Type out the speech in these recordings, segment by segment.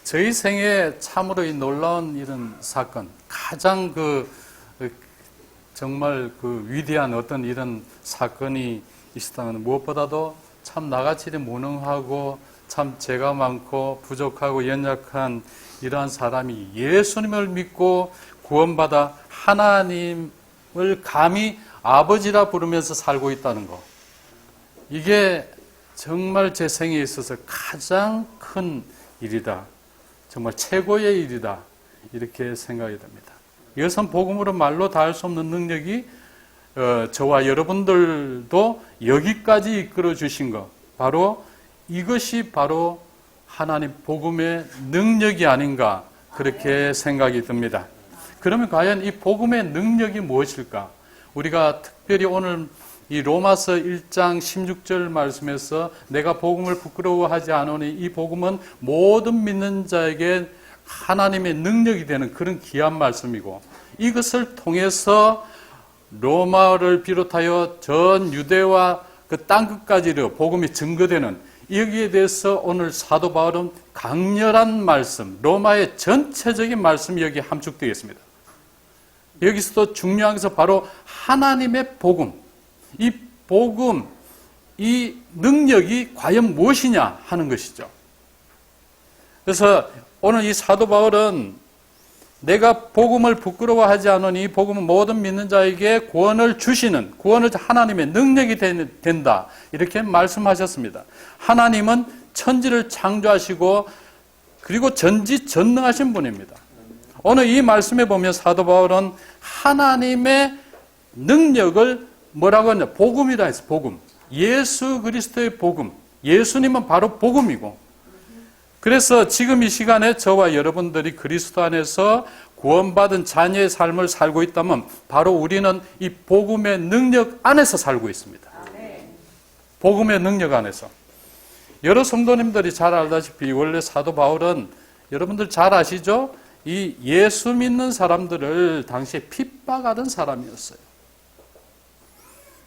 저희 생에 참으로 이 놀라운 이런 사건, 가장 정말 위대한 어떤 이런 사건이 있었다면 무엇보다도 참 나같이 무능하고 참 죄가 많고 부족하고 연약한 이러한 사람이 예수님을 믿고 구원받아 하나님을 감히 아버지라 부르면서 살고 있다는 것. 이게 정말 제 생에 있어서 가장 큰 일이다. 정말 최고의 일이다. 이렇게 생각이 됩니다. 이것은 복음으로 말로 다 할 수 없는 능력이 저와 여러분들도 여기까지 이끌어 주신 것. 바로 이것이 바로 하나님 복음의 능력이 아닌가 그렇게 생각이 듭니다. 그러면 과연 이 복음의 능력이 무엇일까? 우리가 특별히 오늘 이 로마서 1장 16절 말씀에서 내가 복음을 부끄러워하지 않으니 이 복음은 모든 믿는 자에게 하나님의 능력이 되는 그런 귀한 말씀이고 이것을 통해서 로마를 비롯하여 전 유대와 그 땅끝까지로 복음이 증거되는 여기에 대해서 오늘 사도 바울은 강렬한 말씀, 로마의 전체적인 말씀이 여기 함축되어 있습니다. 여기서도 중요한 것은 바로 하나님의 복음, 이 복음, 이 능력이 과연 무엇이냐 하는 것이죠. 그래서 오늘 이 사도 바울은 내가 복음을 부끄러워하지 않으니 이 복음은 모든 믿는 자에게 구원을 주시는, 구원을 하나님의 능력이 된다. 이렇게 말씀하셨습니다. 하나님은 천지를 창조하시고 그리고 전지전능하신 분입니다. 오늘 이 말씀에 보면 사도 바울은 하나님의 능력을 뭐라고 하냐? 복음이라 했어요. 복음. 예수 그리스도의 복음. 예수님은 바로 복음이고 그래서 지금 이 시간에 저와 여러분들이 그리스도 안에서 구원받은 자녀의 삶을 살고 있다면 바로 우리는 이 복음의 능력 안에서 살고 있습니다. 복음의 능력 안에서. 여러 성도님들이 잘 알다시피 원래 사도 바울은 여러분들 잘 아시죠? 이 예수 믿는 사람들을 당시에 핍박하던 사람이었어요.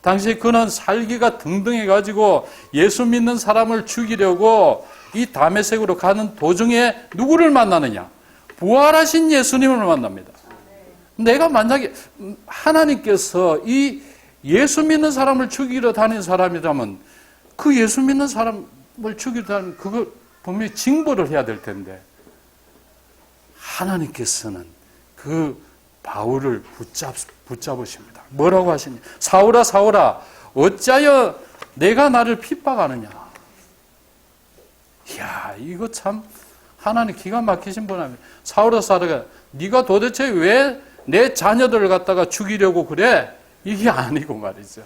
당시에 그는 살기가 등등해가지고 예수 믿는 사람을 죽이려고 이 다메섹으로 가는 도중에 누구를 만나느냐? 부활하신 예수님을 만납니다. 내가 만약에 하나님께서 이 예수 믿는 사람을 죽이러 다니는 사람이라면 그 예수 믿는 사람을 죽이러 다니는 그걸 분명히 징벌을 해야 될 텐데 하나님께서는 그 바울을 붙잡으십니다. 뭐라고 하시냐? 사울아 사울아 어찌하여 내가 나를 핍박하느냐? 이야 이거 참 하나님 기가 막히신 분 아닙니까? 사울아 사울아 네가 도대체 왜 내 자녀들을 갖다가 죽이려고 그래? 이게 아니고 말이죠.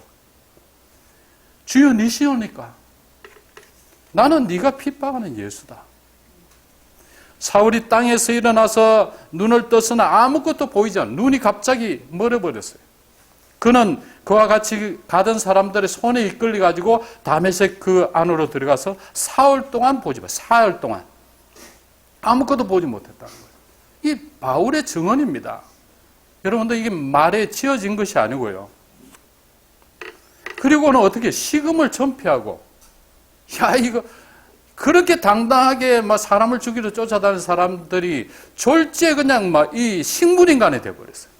주여 니시오니까 나는 네가 핍박하는 예수다. 사울이 땅에서 일어나서 눈을 떴으나 아무것도 보이지 않아. 눈이 갑자기 멀어버렸어요. 그는 그와 같이 가던 사람들의 손에 이끌려 가지고 다메섹 그 안으로 들어가서 사흘 동안 보지 마. 사흘 동안 아무것도 보지 못했다는 거예요. 이 바울의 증언입니다. 여러분들 이게 말에 지어진 것이 아니고요. 그리고는 어떻게 식음을 전폐하고 야 이거 그렇게 당당하게 막 사람을 죽이러 쫓아다니는 사람들이 졸지에 그냥 막 이 식물인간이 되어버렸어요.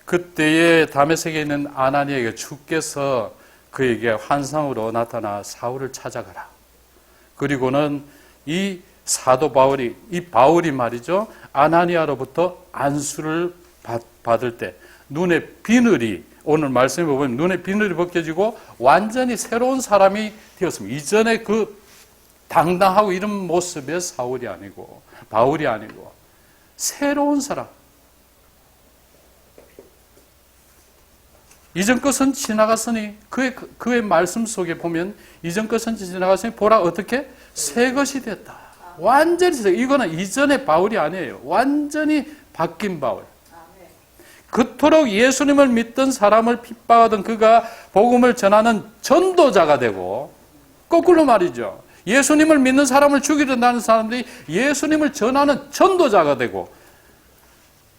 그때에 다메섹에 있는 아나니에게 주께서 그에게 환상으로 나타나 사울을 찾아가라. 그리고는 이 사도 바울이, 이 바울이 말이죠. 아나니아로부터 안수를 받을 때 눈에 비늘이 오늘 말씀에 보면 눈에 비늘이 벗겨지고 완전히 새로운 사람이 되었습니다. 이전에 그 당당하고 이런 모습의 사울이 아니고 바울이 아니고 새로운 사람. 이전 것은 지나갔으니 그의 말씀 속에 보면 이전 것은 지나갔으니 보라 어떻게 새 것이 됐다. 완전히 이거는 이전의 바울이 아니에요. 완전히 바뀐 바울. 그토록 예수님을 믿던 사람을 핍박하던 그가 복음을 전하는 전도자가 되고 거꾸로 말이죠. 예수님을 믿는 사람을 죽이려 하는 사람들이 예수님을 전하는 전도자가 되고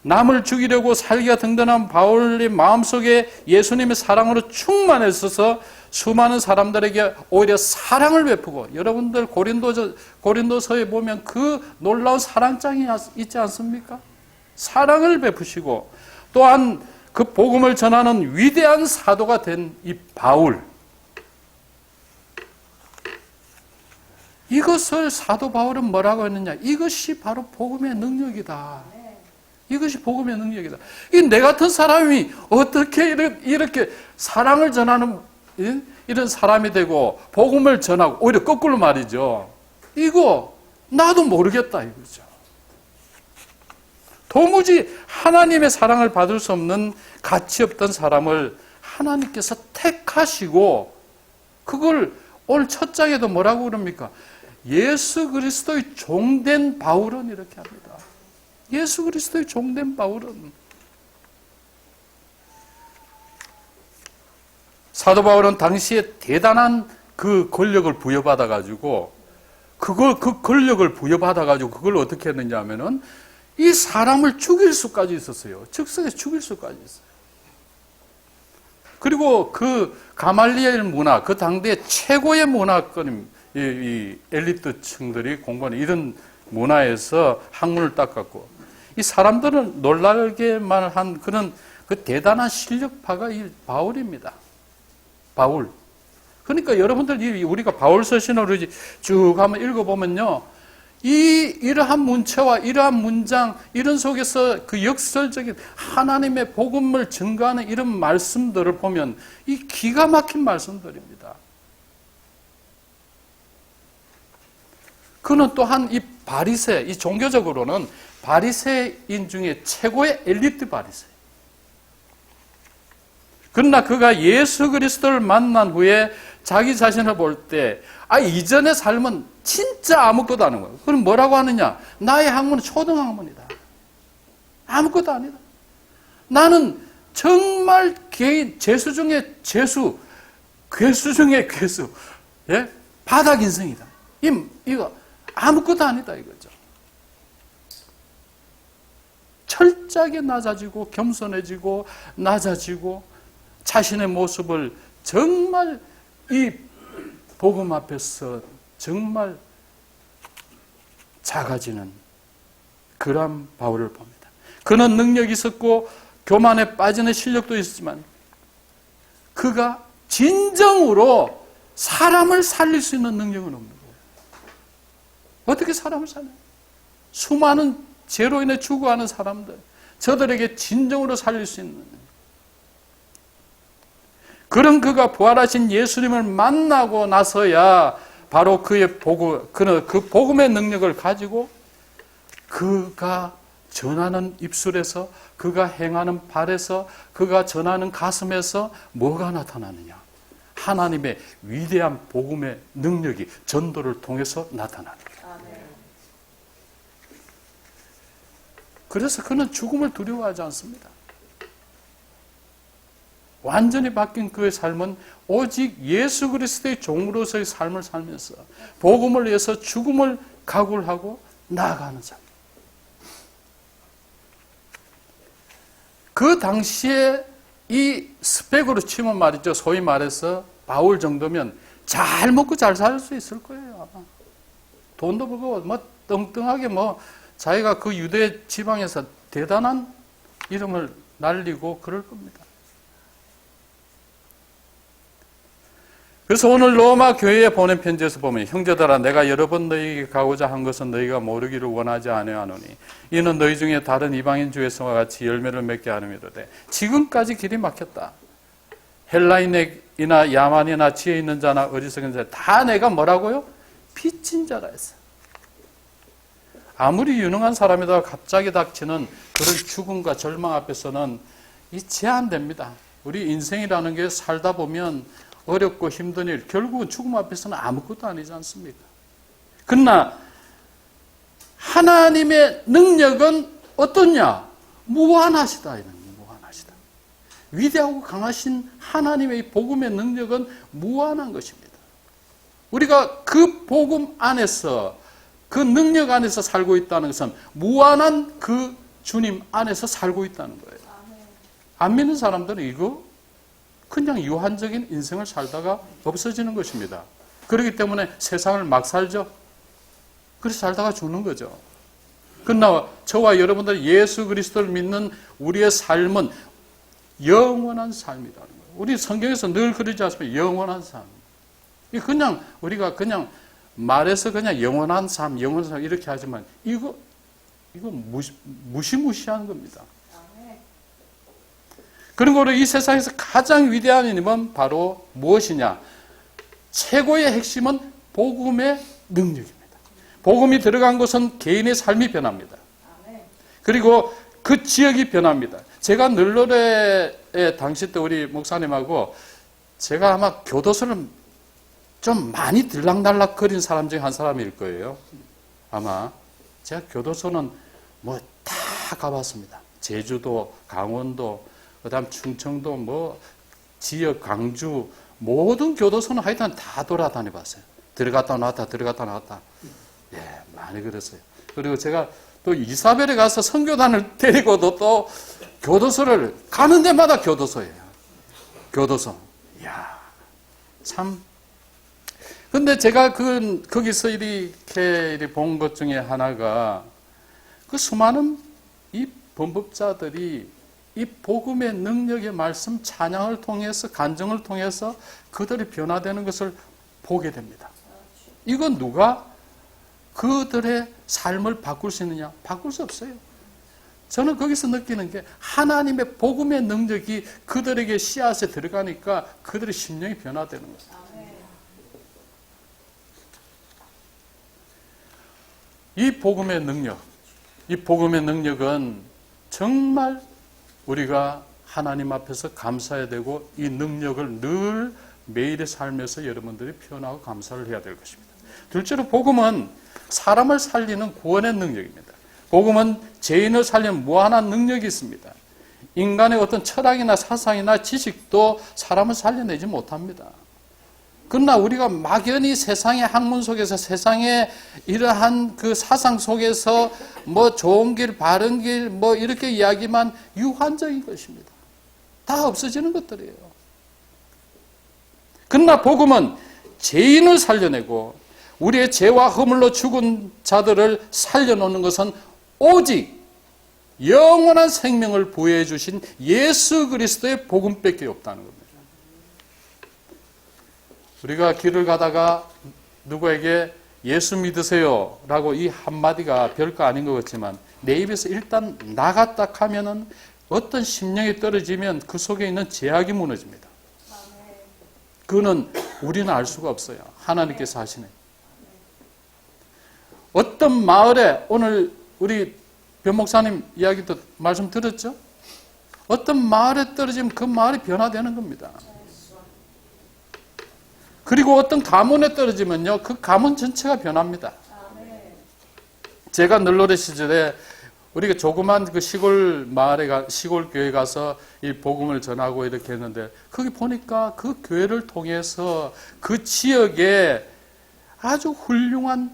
남을 죽이려고 살기가 등등한 바울의 마음속에 예수님의 사랑으로 충만했어서 수많은 사람들에게 오히려 사랑을 베푸고, 여러분들 고린도서에 보면 그 놀라운 사랑장이 있지 않습니까? 사랑을 베푸시고, 또한 그 복음을 전하는 위대한 사도가 된 이 바울, 이것을 사도 바울은 뭐라고 했느냐? 이것이 바로 복음의 능력이다. 이것이 복음의 능력이다. 이 내 같은 사람이 어떻게 이렇게 사랑을 전하는 이런 사람이 되고 복음을 전하고, 오히려 거꾸로 말이죠. 이거 나도 모르겠다 이거죠. 도무지 하나님의 사랑을 받을 수 없는 가치 없던 사람을 하나님께서 택하시고, 그걸 오늘 첫 장에도 뭐라고 그럽니까? 예수 그리스도의 종된 바울은 이렇게 합니다. 예수 그리스도의 종된 바울은, 사도 바울은 당시에 대단한 그 권력을 부여받아가지고, 그 권력을 부여받아가지고 그걸 어떻게 했느냐 하면은 이 사람을 죽일 수까지 있었어요. 즉석에 죽일 수까지 있어요. 그리고 그 가말리엘 문화, 그 당대 최고의 문화권, 이 엘리트층들이 공부하는 이런 문화에서 학문을 닦았고, 이 사람들은 놀라게만 한 그런 그 대단한 실력파가 이 바울입니다. 바울. 그러니까 여러분들 우리가 바울 서신을 쭉 한번 읽어보면요, 이러한 문체와 이러한 문장, 이런 속에서 그 역설적인 하나님의 복음을 증거하는 이런 말씀들을 보면 이 기가 막힌 말씀들입니다. 그는 또한 이 바리새, 이 종교적으로는 바리새인 중에 최고의 엘리트 바리새. 그러나 그가 예수 그리스도를 만난 후에 자기 자신을 볼 때, 이전의 삶은 진짜 아무것도 아닌 거예요. 그럼 뭐라고 하느냐? 나의 학문은 초등학문이다. 아무것도 아니다. 나는 정말 재수 중에 재수, 괴수 중에 괴수, 예? 바닥 인생이다. 이거 아무것도 아니다 이거죠. 철저하게 낮아지고 겸손해지고 낮아지고 자신의 모습을 정말 이 복음 앞에서 정말 작아지는 그런 바울을 봅니다. 그는 능력이 있었고 교만에 빠지는 실력도 있었지만 그가 진정으로 사람을 살릴 수 있는 능력은 없는 거예요. 어떻게 사람을 살려요? 수많은 죄로 인해 죽어가는 사람들, 저들에게 진정으로 살릴 수 있는, 그런 그가 부활하신 예수님을 만나고 나서야 바로 그는 그 복음의 능력을 가지고 그가 전하는 입술에서, 그가 행하는 발에서, 그가 전하는 가슴에서 뭐가 나타나느냐? 하나님의 위대한 복음의 능력이 전도를 통해서 나타나는 거예요. 그래서 그는 죽음을 두려워하지 않습니다. 완전히 바뀐 그의 삶은 오직 예수 그리스도의 종으로서의 삶을 살면서 복음을 위해서 죽음을 각오를 하고 나아가는 삶. 그 당시에 이 스펙으로 치면 말이죠. 소위 말해서 바울 정도면 잘 먹고 잘 살 수 있을 거예요. 돈도 벌고 뭐 뚱뚱하게 뭐 자기가 그 유대 지방에서 대단한 이름을 날리고 그럴 겁니다. 그래서 오늘 로마 교회에 보낸 편지에서 보면, 형제들아 내가 여러 번 너희에게 가고자 한 것은 너희가 모르기를 원하지 아니하노니 이는 너희 중에 다른 이방인 주에서와 같이 열매를 맺게 하느미로되 지금까지 길이 막혔다. 헬라인이나 야만이나 지혜 있는 자나 어리석은 자 다 내가 뭐라고요? 빚진 자라 했어. 아무리 유능한 사람이다 갑자기 닥치는 그런 죽음과 절망 앞에서는 이 제한됩니다. 우리 인생이라는 게 살다 보면 어렵고 힘든 일, 결국은 죽음 앞에서는 아무것도 아니지 않습니까? 그러나 하나님의 능력은 어떠냐? 무한하시다. 이런 무한하시다. 위대하고 강하신 하나님의 복음의 능력은 무한한 것입니다. 우리가 그 복음 안에서, 그 능력 안에서 살고 있다는 것은 무한한 그 주님 안에서 살고 있다는 거예요. 안 믿는 사람들은 이거 그냥 유한적인 인생을 살다가 없어지는 것입니다. 그렇기 때문에 세상을 막 살죠. 그래서 살다가 죽는 거죠. 그러나 저와 여러분들 예수 그리스도를 믿는 우리의 삶은 영원한 삶이라는 거예요. 우리 성경에서 늘 그러지 않습니까? 영원한 삶. 그냥 우리가 그냥 말해서 그냥 영원한 삶 이렇게 하지만 이거 무시무시한 겁니다. 그리고 이 세상에서 가장 위대한 이름은 바로 무엇이냐? 최고의 핵심은 복음의 능력입니다. 복음이 들어간 곳은 개인의 삶이 변합니다. 그리고 그 지역이 변합니다. 제가 늘노래에 당시 때 우리 목사님하고 제가 아마 교도소를 좀 많이 들락날락 거린 사람 중에 한 사람일 거예요. 아마 제가 교도소는 뭐 다 가봤습니다. 제주도, 강원도, 그다음 충청도, 뭐 지역, 광주 모든 교도소는 하여튼 다 돌아다녀 봤어요. 들어갔다 나왔다, 들어갔다 나왔다. 예, 많이 그랬어요. 그리고 제가 또 이사벨에 가서 선교단을 데리고도 또 교도소를 가는 데마다 교도소예요. 교도소. 이야, 참. 근데 제가 거기서 이렇게 본 것 중에 하나가 그 수많은 이 범법자들이 이 복음의 능력의 말씀 찬양을 통해서 간증을 통해서 그들이 변화되는 것을 보게 됩니다. 이건 누가 그들의 삶을 바꿀 수 있느냐? 바꿀 수 없어요. 저는 거기서 느끼는 게 하나님의 복음의 능력이 그들에게 씨앗에 들어가니까 그들의 심령이 변화되는 거예요. 이 복음의 능력은 정말 우리가 하나님 앞에서 감사해야 되고 이 능력을 늘 매일의 삶에서 여러분들이 표현하고 감사를 해야 될 것입니다. 둘째로 복음은 사람을 살리는 구원의 능력입니다. 복음은 죄인을 살리는 무한한 능력이 있습니다. 인간의 어떤 철학이나 사상이나 지식도 사람을 살려내지 못합니다. 그러나 우리가 막연히 세상의 학문 속에서 세상의 이러한 그 사상 속에서 뭐 좋은 길, 바른 길, 뭐 이렇게 이야기만 유한적인 것입니다. 다 없어지는 것들이에요. 그러나 복음은 죄인을 살려내고 우리의 죄와 허물로 죽은 자들을 살려놓는 것은 오직 영원한 생명을 부여해 주신 예수 그리스도의 복음밖에 없다는 겁니다. 우리가 길을 가다가 누구에게 예수 믿으세요 라고 이 한마디가 별거 아닌 것 같지만 내 입에서 일단 나갔다 하면은 어떤 심령이 떨어지면 그 속에 있는 제약이 무너집니다. 그거는 우리는 알 수가 없어요. 하나님께서 하시네. 어떤 마을에 오늘 우리 변 목사님 이야기도 말씀 들었죠? 어떤 마을에 떨어지면 그 마을이 변화되는 겁니다. 그리고 어떤 가문에 떨어지면요, 그 가문 전체가 변합니다. 제가 늘노래 시절에 우리가 조그만 그 시골 마을에 시골 교회 가서 이 복음을 전하고 이렇게 했는데 거기 보니까 그 교회를 통해서 그 지역에 아주 훌륭한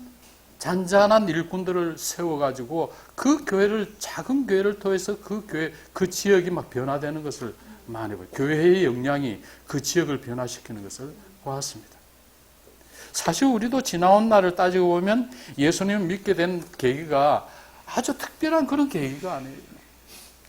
잔잔한 일꾼들을 세워가지고 그 교회를 작은 교회를 통해서 그 교회 그 지역이 막 변화되는 것을 많이 봐요. 교회의 역량이 그 지역을 변화시키는 것을 보았습니다. 사실 우리도 지나온 날을 따지고 보면 예수님을 믿게 된 계기가 아주 특별한 그런 계기가 아니에요.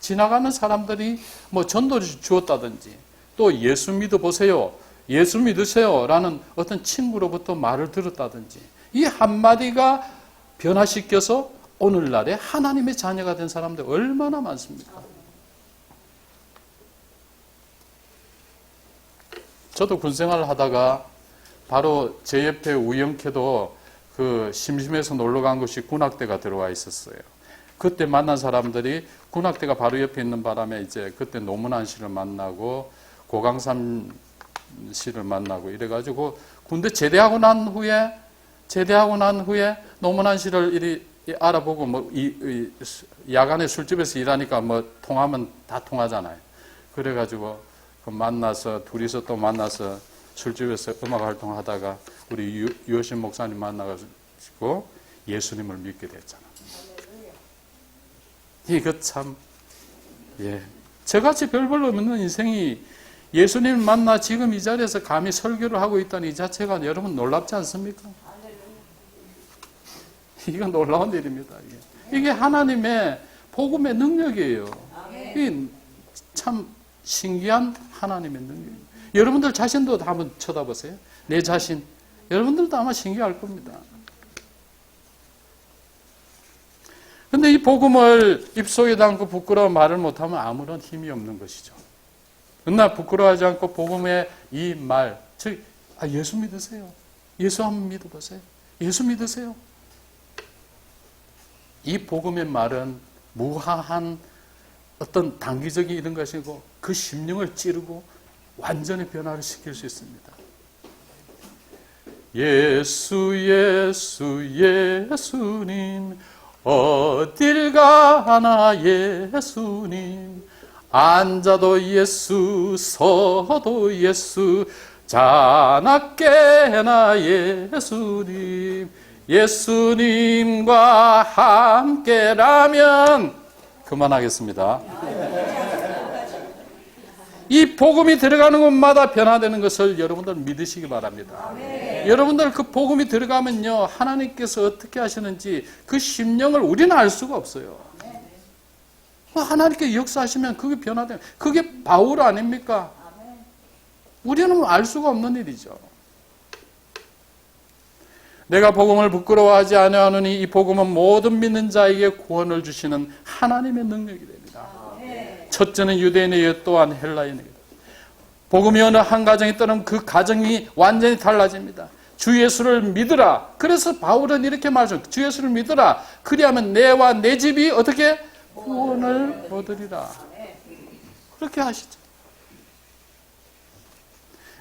지나가는 사람들이 뭐 전도를 주었다든지 또 예수 믿어보세요, 예수 믿으세요 라는 어떤 친구로부터 말을 들었다든지 이 한마디가 변화시켜서 오늘날에 하나님의 자녀가 된 사람들 얼마나 많습니까? 저도 군생활을 하다가 바로 제 옆에 우연케도 그 심심해서 놀러 간 곳이 군악대가 들어와 있었어요. 그때 만난 사람들이 군악대가 바로 옆에 있는 바람에 이제 그때 노문환 씨를 만나고 고강삼 씨를 만나고 이래가지고 군대 제대하고 난 후에 노문환 씨를 이리 알아보고 뭐 야간에 술집에서 일하니까 뭐 통하면 다 통하잖아요. 그래가지고 만나서 둘이서 또 만나서 술집에서 음악 활동하다가 우리 유호신 목사님 만나가지고 예수님을 믿게 됐잖아. 이거 참, 저같이 별 볼 없는 인생이 예수님을 만나 지금 이 자리에서 감히 설교를 하고 있다는 이 자체가 여러분 놀랍지 않습니까? 이건 놀라운 일입니다. 이게 하나님의 복음의 능력이에요. 이게 참 신기한 하나님의 능력이에요. 여러분들 자신도 한번 쳐다보세요. 내 자신. 여러분들도 아마 신기할 겁니다. 근데 이 복음을 입속에 담고 부끄러워 말을 못하면 아무런 힘이 없는 것이죠. 그러나 부끄러워하지 않고 복음의 이 말, 즉, 예수 믿으세요. 예수 한번 믿어보세요. 예수 믿으세요. 이 복음의 말은 무한한 어떤 단기적인 이런 것이고 그 심령을 찌르고 완전히 변화를 시킬 수 있습니다. 예수 예수 예수님 어딜 가나 예수님 앉아도 예수 서도 예수 자나깨나 예수님 예수님과 함께라면 그만하겠습니다. 이 복음이 들어가는 곳마다 변화되는 것을 여러분들 믿으시기 바랍니다. 여러분들 그 복음이 들어가면요 하나님께서 어떻게 하시는지 그 심령을 우리는 알 수가 없어요. 하나님께 역사하시면 그게 변화돼요. 그게 바울 아닙니까? 우리는 알 수가 없는 일이죠. 내가 복음을 부끄러워하지 아니하노니 이 복음은 모든 믿는 자에게 구원을 주시는 하나님의 능력이 됩니다. 첫째는 유대인에게 또한 헬라인에게. 복음이 어느 한 가정에 따르면 그 가정이 완전히 달라집니다. 주 예수를 믿으라. 그래서 바울은 이렇게 말하죠. 주 예수를 믿으라. 그리하면 내와 내 집이 어떻게 구원을 얻으리라. 그렇게 하시죠.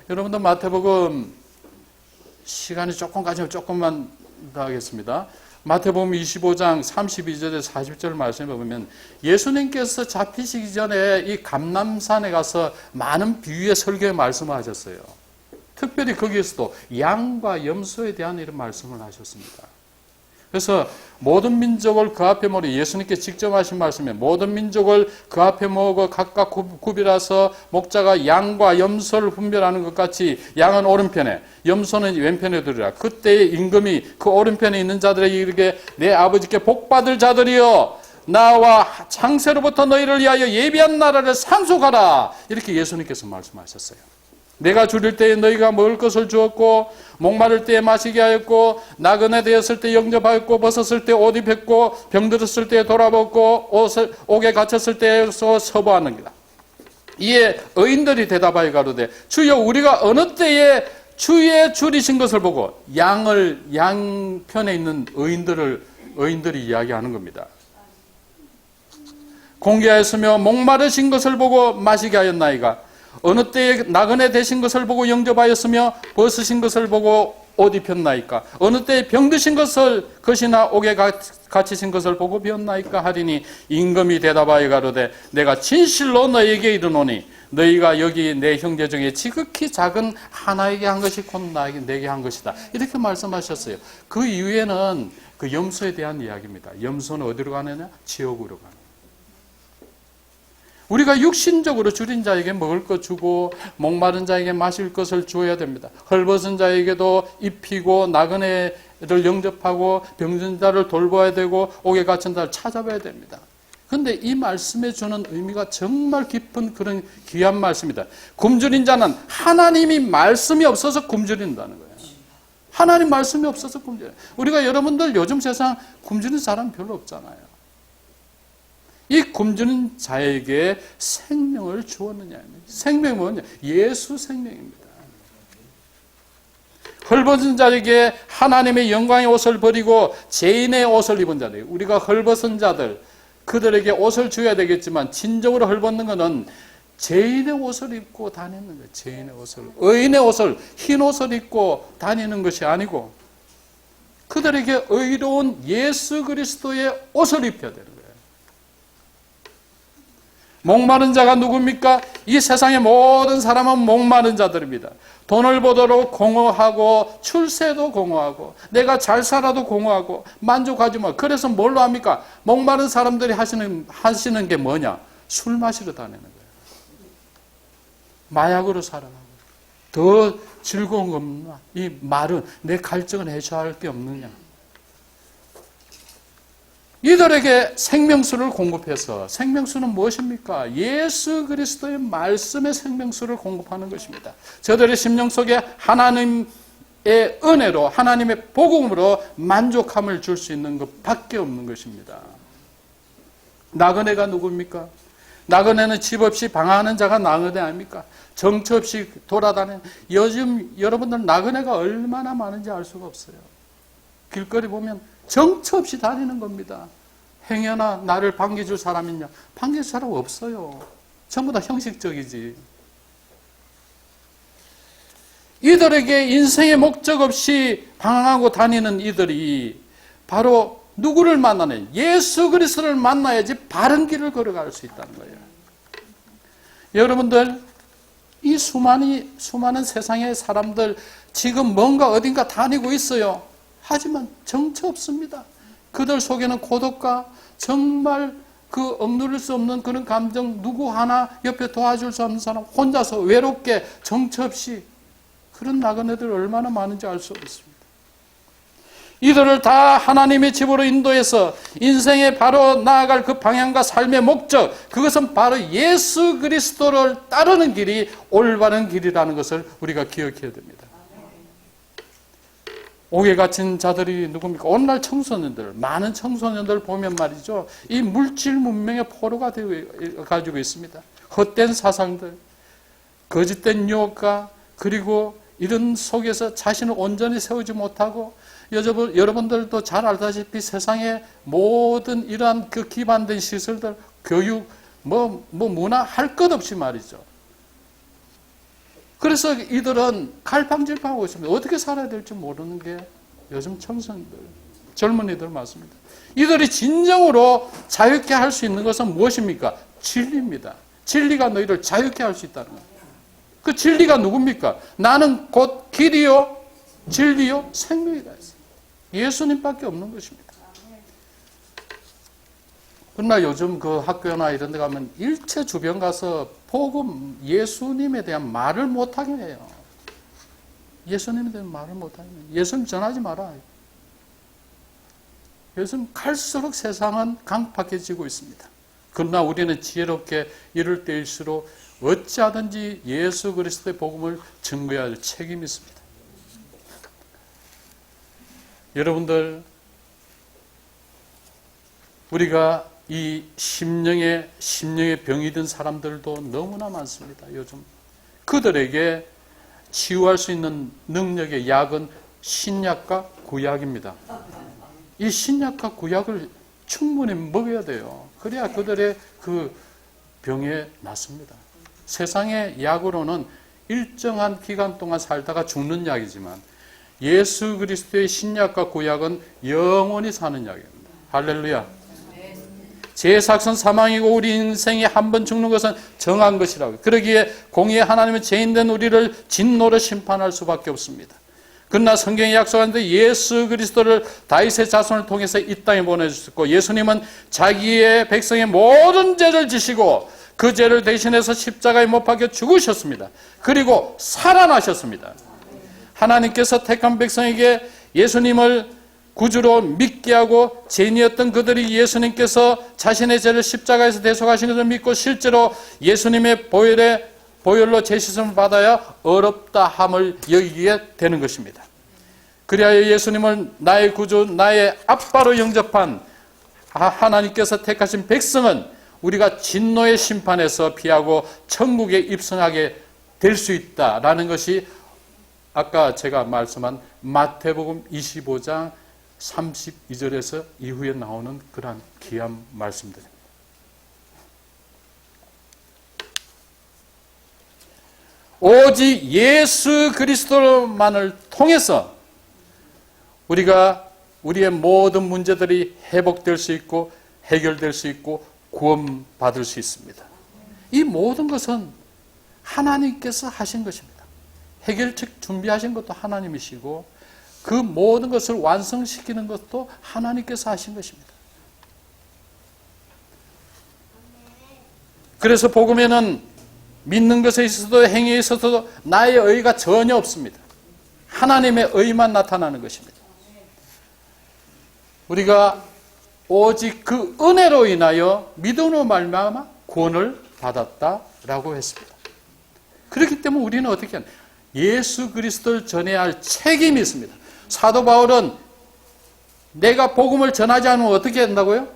여러분들 마태복음 시간이 조금 가지면 조금만 더 하겠습니다. 마태복음 25장 32절에서 40절 말씀에 보면 예수님께서 잡히시기 전에 이 감람산에 가서 많은 비유의 설교의 말씀을 하셨어요. 특별히 거기에서도 양과 염소에 대한 이런 말씀을 하셨습니다. 그래서 모든 민족을 그 앞에 모으고 예수님께 직접 하신 말씀에 모든 민족을 그 앞에 모으고 각각 구비라서 목자가 양과 염소를 분별하는 것 같이 양은 오른편에 염소는 왼편에 두리라. 그때의 임금이 그 오른편에 있는 자들에게 이르게 내 아버지께 복받을 자들이여 나와 창세로부터 너희를 위하여 예비한 나라를 상속하라. 이렇게 예수님께서 말씀하셨어요. 내가 줄일 때에 너희가 먹을 것을 주었고 목마를 때에 마시게 하였고 나그네 되었을 때 영접하였고 벗었을 때 옷 입혔고 병들었을 때 돌아봤고 옥에 갇혔을 때에서 서보았느니라. 이에 의인들이 대답하여 가로되 주여 우리가 어느 때에 주의 줄이신 것을 보고 양편에 있는 의인들이 이야기하는 겁니다. 공개하였으며 목마르신 것을 보고 마시게 하였나이까 어느 때에 나그네 되신 것을 보고 영접하였으며 벗으신 것을 보고 옷 입혔나이까 어느 때에 병드신 것이나 옥에 갇히신 것을 보고 배웠나이까 하리니 임금이 대답하여 가로되 내가 진실로 너희에게 이르노니 너희가 여기 내 형제 중에 지극히 작은 하나에게 한 것이 곧 내게 한 것이다. 이렇게 말씀하셨어요. 그 이후에는 그 염소에 대한 이야기입니다. 염소는 어디로 가느냐? 지옥으로 가는. 우리가 육신적으로 줄인 자에게 먹을 것 주고 목마른 자에게 마실 것을 주어야 됩니다. 헐벗은 자에게도 입히고 나그네를 영접하고 병든 자를 돌봐야 되고 옥에 갇힌 자를 찾아봐야 됩니다. 그런데 이 말씀에 주는 의미가 정말 깊은 그런 귀한 말씀이다. 굶주린 자는 하나님이 말씀이 없어서 굶주린다는 거예요. 하나님 말씀이 없어서 굶주려요. 우리가 여러분들 요즘 세상 굶주린 사람 별로 없잖아요. 이 굶주린 자에게 생명을 주었느냐. 생명이 뭐냐? 예수 생명입니다. 헐벗은 자에게 하나님의 영광의 옷을 버리고 죄인의 옷을 입은 자들. 우리가 헐벗은 자들, 그들에게 옷을 줘야 되겠지만 진정으로 헐벗는 것은 죄인의 옷을 입고 다니는 거예요. 죄인의 옷을. 의인의 옷을, 흰 옷을 입고 다니는 것이 아니고 그들에게 의로운 예수 그리스도의 옷을 입혀야 되는 거예요. 목마른 자가 누굽니까? 이 세상의 모든 사람은 목마른 자들입니다. 돈을 보도록 공허하고 출세도 공허하고 내가 잘 살아도 공허하고 만족하지 마. 그래서 뭘로 합니까? 목마른 사람들이 하시는 게 뭐냐? 술 마시러 다니는 거예요. 마약으로 살아가고. 더 즐거운 겁니다. 이 말은 내 갈증을 해소할 게 없느냐. 이들에게 생명수를 공급해서, 생명수는 무엇입니까? 예수 그리스도의 말씀의 생명수를 공급하는 것입니다. 저들의 심령 속에 하나님의 은혜로, 하나님의 복음으로 만족함을 줄 수 있는 것밖에 없는 것입니다. 나그네가 누굽니까? 나그네는 집 없이 방황하는 자가 나그네 아닙니까? 정처 없이 돌아다니는, 요즘 여러분들 나그네가 얼마나 많은지 알 수가 없어요. 길거리 보면 정처 없이 다니는 겁니다. 행여나 나를 반겨줄 사람 있냐? 반겨줄 사람 없어요. 전부 다 형식적이지. 이들에게 인생의 목적 없이 방황하고 다니는 이들이 바로 누구를 만나는? 예수 그리스도를 만나야지 바른 길을 걸어갈 수 있다는 거예요. 여러분들, 이 수많은 세상의 사람들 지금 뭔가 어딘가 다니고 있어요. 하지만 정처 없습니다. 그들 속에는 고독과 정말 그 억누를 수 없는 그런 감정, 누구 하나 옆에 도와줄 수 없는 사람, 혼자서 외롭게 정처 없이, 그런 나그네들 얼마나 많은지 알 수 없습니다. 이들을 다 하나님의 집으로 인도해서 인생에 바로 나아갈 그 방향과 삶의 목적, 그것은 바로 예수 그리스도를 따르는 길이 올바른 길이라는 것을 우리가 기억해야 됩니다. 옥에 갇힌 자들이 누굽니까? 오늘날 청소년들, 많은 청소년들 보면 말이죠, 이 물질 문명의 포로가 되어 가지고 있습니다. 헛된 사상들, 거짓된 유혹과, 그리고 이런 속에서 자신을 온전히 세우지 못하고, 여러분들도 잘 알다시피 세상의 모든 이러한 그 기반된 시설들, 교육, 문화 할 것 없이 말이죠. 그래서 이들은 갈팡질팡하고 있습니다. 어떻게 살아야 될지 모르는 게 요즘 청소년들, 젊은이들 많습니다. 이들이 진정으로 자유케 할 수 있는 것은 무엇입니까? 진리입니다. 진리가 너희를 자유케 할 수 있다는 거예요. 그 진리가 누굽니까? 나는 곧 길이요, 진리요, 생명이다 했어요. 예수님밖에 없는 것입니다. 그러나 요즘 그 학교나 이런 데 가면 일체 주변 가서 복음, 예수님에 대한 말을 못하게 해요. 예수님에 대한 말을 못하게 해요. 예수님 전하지 마라. 요즘 갈수록 세상은 강팍해지고 있습니다. 그러나 우리는 지혜롭게 이럴 때일수록 어찌하든지 예수 그리스도의 복음을 증거해야 할 책임이 있습니다. 여러분들, 우리가 이 심령의 병이 든 사람들도 너무나 많습니다. 요즘 그들에게 치유할 수 있는 능력의 약은 신약과 구약입니다. 이 신약과 구약을 충분히 먹어야 돼요. 그래야 그들의 그 병에 낫습니다. 세상의 약으로는 일정한 기간 동안 살다가 죽는 약이지만 예수 그리스도의 신약과 구약은 영원히 사는 약입니다. 할렐루야. 죄삭은 사망이고 우리 인생이 한 번 죽는 것은 정한 것이라고. 그러기에 공의의 하나님은 죄인된 우리를 진노로 심판할 수밖에 없습니다. 그러나 성경이 약속하는데 예수 그리스도를 다윗의 자손을 통해서 이 땅에 보내주셨고, 예수님은 자기의 백성의 모든 죄를 지시고 그 죄를 대신해서 십자가에 못 박혀 죽으셨습니다. 그리고 살아나셨습니다. 하나님께서 택한 백성에게 예수님을 구주로 믿게 하고 죄인이었던 그들이 예수님께서 자신의 죄를 십자가에서 대속하신 것을 믿고 실제로 예수님의 보혈로 죄씻음을 받아야 어렵다 함을 여기게 되는 것입니다. 그리하여 예수님을 나의 구주, 나의 아빠로 영접한 하나님께서 택하신 백성은 우리가 진노의 심판에서 피하고 천국에 입성하게 될 수 있다라는 것이 아까 제가 말씀한 마태복음 25장 32절에서 이후에 나오는 그러한 귀한 말씀들입니다. 오직 예수 그리스도만을 통해서 우리가 우리의 모든 문제들이 회복될 수 있고 해결될 수 있고 구원받을 수 있습니다. 이 모든 것은 하나님께서 하신 것입니다. 해결책 준비하신 것도 하나님이시고 그 모든 것을 완성시키는 것도 하나님께서 하신 것입니다. 그래서 복음에는 믿는 것에 있어서도 행위에 있어서도 나의 의가 전혀 없습니다. 하나님의 의만 나타나는 것입니다. 우리가 오직 그 은혜로 인하여 믿음으로 말미암아 구원을 받았다라고 했습니다. 그렇기 때문에 우리는 어떻게 하냐? 예수 그리스도를 전해야 할 책임이 있습니다. 사도 바울은 내가 복음을 전하지 않으면 어떻게 한다고요?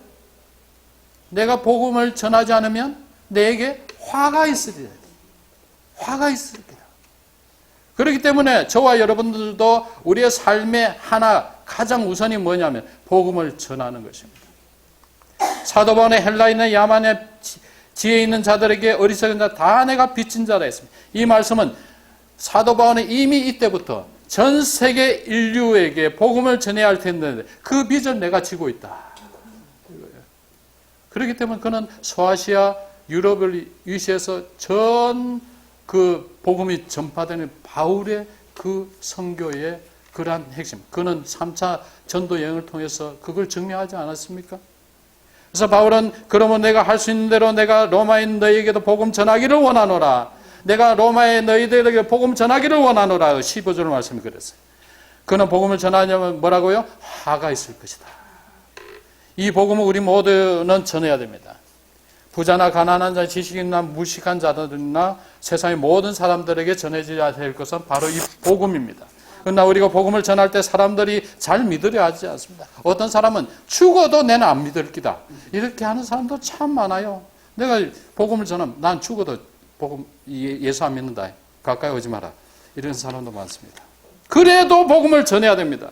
내가 복음을 전하지 않으면 내게 화가 있으리라. 화가 있으리라. 그렇기 때문에 저와 여러분들도 우리의 삶의 하나 가장 우선이 뭐냐면 복음을 전하는 것입니다. 사도 바울의 헬라인의 야만의 지혜 있는 자들에게 어리석은 자 다 내가 빚진 자라 했습니다. 이 말씀은 사도 바울은 이미 이때부터 전 세계 인류에게 복음을 전해야 할 텐데 그 빚을 내가 지고 있다. 그렇기 때문에 그는 소아시아 유럽을 위시해서 전 그 복음이 전파되는 바울의 그 선교의 그러한 핵심. 그는 3차 전도 여행을 통해서 그걸 증명하지 않았습니까? 그래서 바울은 그러면 내가 할 수 있는 대로 내가 로마인 너희에게도 복음 전하기를 원하노라. 내가 로마의 너희들에게 복음 전하기를 원하노라. 15절 말씀이 그랬어요. 그는 복음을 전하려면 뭐라고요? 화가 있을 것이다. 이 복음을 우리 모두는 전해야 됩니다. 부자나 가난한 자, 지식인나 무식한 자들이나 세상의 모든 사람들에게 전해져야 될 것은 바로 이 복음입니다. 그러나 우리가 복음을 전할 때 사람들이 잘 믿으려 하지 않습니다. 어떤 사람은 죽어도 내는 안 믿을 기다. 이렇게 하는 사람도 참 많아요. 내가 복음을 전하면 난 죽어도 복음 예수 안 믿는다. 가까이 오지 마라. 이런 사람도 많습니다. 그래도 복음을 전해야 됩니다.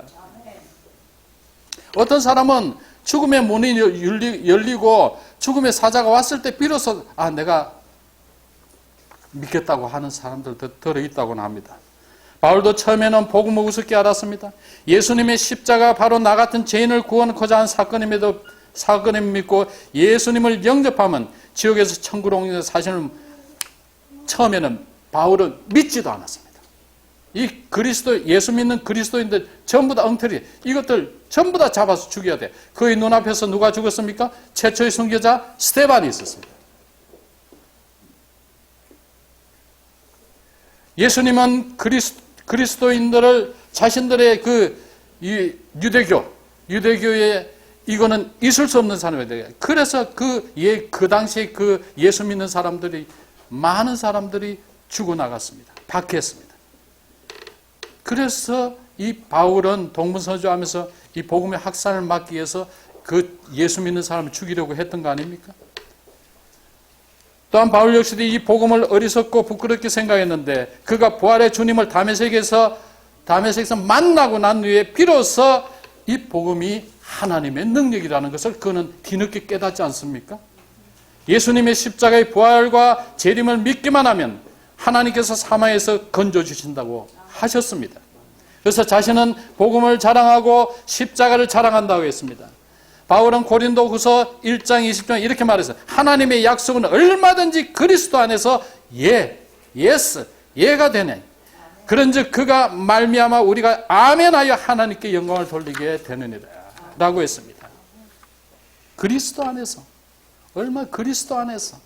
어떤 사람은 죽음의 문이 열리고 죽음의 사자가 왔을 때 비로소 내가 믿겠다고 하는 사람들도 들어있다고는 합니다. 바울도 처음에는 복음을 우습게 알았습니다. 예수님의 십자가 바로 나 같은 죄인을 구원하고자 한 사건임에도 사건을 믿고 예수님을 영접하면 지옥에서 천국으로 옮기는 사실을 처음에는 바울은 믿지도 않았습니다. 이 그리스도, 예수 믿는 그리스도인들 전부 다 엉터리, 이것들 전부 다 잡아서 죽여야 돼. 그의 눈앞에서 누가 죽었습니까? 최초의 선교자 스데반이 있었습니다. 예수님은 그리스도인들을 자신들의 유대교의 이거는 있을 수 없는 사람이에요. 그래서 그 당시에 그 예수 믿는 사람들이, 많은 사람들이 죽어나갔습니다. 박해했습니다. 그래서 이 바울은 동분서주하면서 이 복음의 확산을 막기 위해서 그 예수 믿는 사람을 죽이려고 했던 거 아닙니까? 또한 바울 역시도 이 복음을 어리석고 부끄럽게 생각했는데 그가 부활의 주님을 다메섹에서 만나고 난 후에 비로소 이 복음이 하나님의 능력이라는 것을 그는 뒤늦게 깨닫지 않습니까? 예수님의 십자가의 부활과 재림을 믿기만 하면 하나님께서 사망에서 건져주신다고 하셨습니다. 그래서 자신은 복음을 자랑하고 십자가를 자랑한다고 했습니다. 바울은 고린도후서 1장 20절 이렇게 말했어요. 하나님의 약속은 얼마든지 그리스도 안에서 예가 되네. 그런즉 그가 말미암아 우리가 아멘하여 하나님께 영광을 돌리게 되느니라 라고 했습니다. 그리스도 안에서, 그리스도 안에서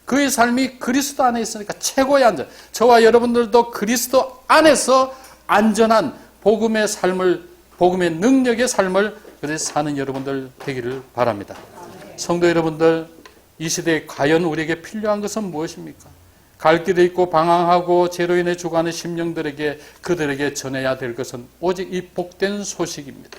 그의 삶이 그리스도 안에 있으니까 최고의 안전. 저와 여러분들도 그리스도 안에서 안전한 복음의 삶을, 복음의 능력의 삶을 그래서 사는 여러분들 되기를 바랍니다. 성도 여러분들, 이 시대에 과연 우리에게 필요한 것은 무엇입니까? 갈 길을 잃고 방황하고 죄로 인해 죽어가는 심령들에게, 그들에게 전해야 될 것은 오직 이 복된 소식입니다.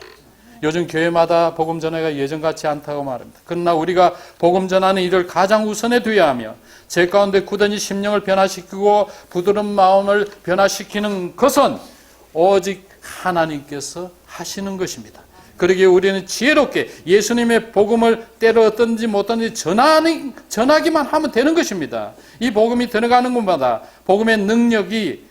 요즘 교회마다 복음 전하기가 예전같지 않다고 말합니다. 그러나 우리가 복음 전하는 일을 가장 우선에 두어야 하며 제 가운데 굳은이 심령을 변화시키고 부드러운 마음을 변화시키는 것은 오직 하나님께서 하시는 것입니다. 그러기에 우리는 지혜롭게 예수님의 복음을 때로 어떤지 못하는지 전하기만 하면 되는 것입니다. 이 복음이 들어가는 곳마다 복음의 능력이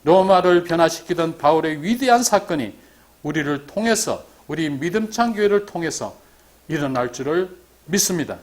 로마를 변화시키던 바울의 위대한 사건이 우리를 통해서, 우리 믿음찬 교회를 통해서 일어날 줄을 믿습니다.